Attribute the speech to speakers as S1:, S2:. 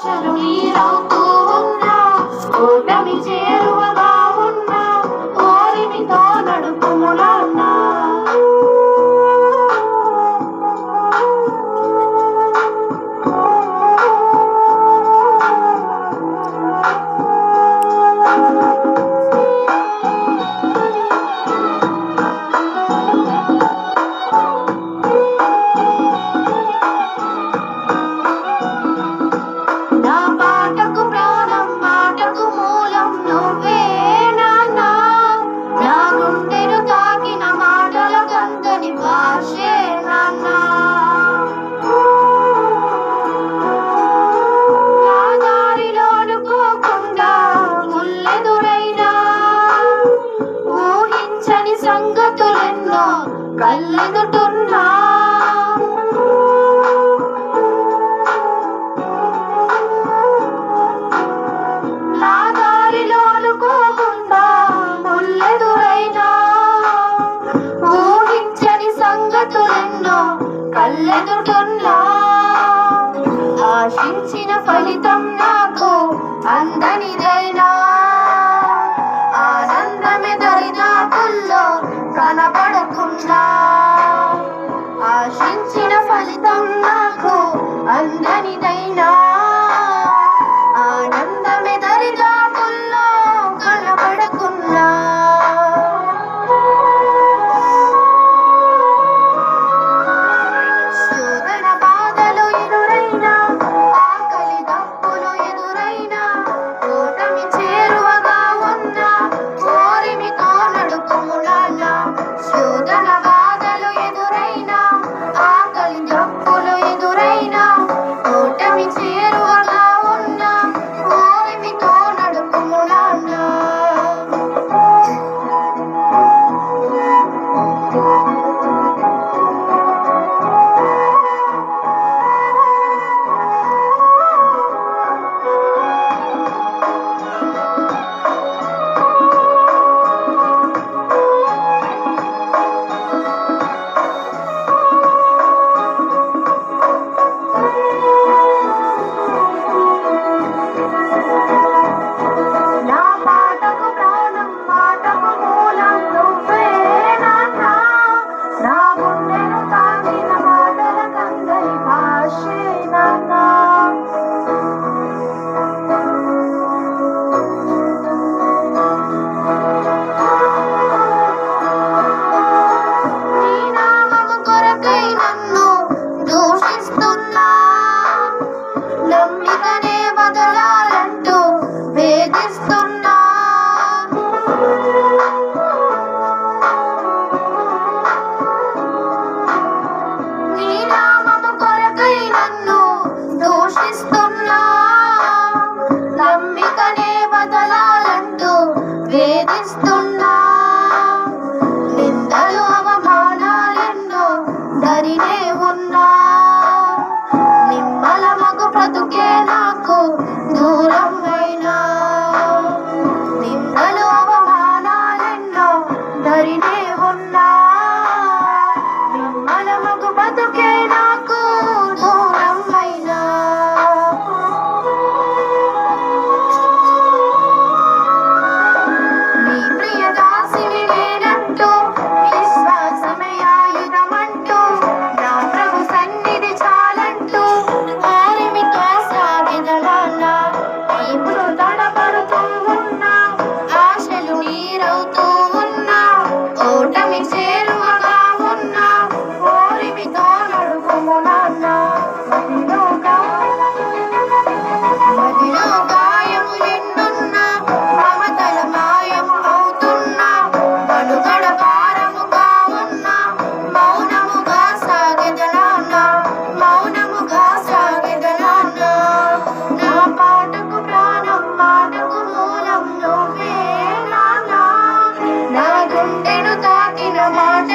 S1: ఆశలు నీరవుతూ ఉన్నా, ఓటమి చేరువగా ఉన్నా, ఓరిమితో నడుపుములన్నా. సంగతులెన్నో కళ్ళెదుటున్నా, నా దారిలో అనుకోకుండా ముల్లెదురైనా, ఊహించని సంగతులెన్నో కళ్ళెదుటున్నా. ఆశించిన ఫలితం నాకు అందనిదైనా, ఆనందమే దరిదాపుల్లో కనబడకున్నా. ఆశించిన ఫలితం నాకు అందనిదైనా, ఆనందమే దరిదాపుల్లో కనబడకున్నా. శోధన బాధలు ఎదురైనా, ఆకలి దప్పులు ఎదురైనా, ఓటమి చేరువగా ఉన్నా, ఓరిమితో నడుపుములన్నా. శోధన బాధలు ఎదురైనా, ఆకలి దప్పులు ఎదురైనా, ఓటమి చేరువగా ఉన్నా, ఓరిమితో నడుపుములన్నా. నా పాటకు ప్రాణం, మాటకు మూలం నువ్వే నాన్న. నా గుండెను తాకిన మాటల కందని భాషే నాన్న. నీ నామము కొరకై నన్ను దూషిస్తున్నా, నమ్మికనే బదలాలంటూ వేధిస్తున్నా. నీ నామము కొరకై నన్ను దూషిస్తున్నా, నమ్మికనే బదలాలంటూ వేధిస్తున్నా. నిందలు అవమానాలెన్నో దరినే ఉన్నా, నిమ్మలమగు బ్రతుకే నాకు దూరం అయినా. నిందలు అవమానాలెన్నో దరినే ఉన్నా, నిమ్మలమగు బ్రతుకే నాకు దూరం అయినా. నీ ప్రియదాసిని నేనంటూ, విశ్వాసమే ఆయుధమంటూ, నా ప్రభు సన్నిధి చాలంటూ, ఓరిమితో సాగెదలన్నా. ఇప్పుడు తడబడుతూ ఉన్నా, ఆశలు నీరవుతూ ఉన్నా, ఓటమి చేరువగా ఉన్నా, ఓరిమితో నడుపుములన్నా. మదిలో గాయములెన్నున్నా, మమతల మాయము అవుతున్నా, మనుగడ భారముగా ఉన్నా, మౌనముగా సాగెదలన్నా. మౌనముగా సాగెదలన్నా. నా పాటకు ప్రాణం, మాటకు మూలం నువ్వే నాన్న. నా గుండెను తాకిన మాట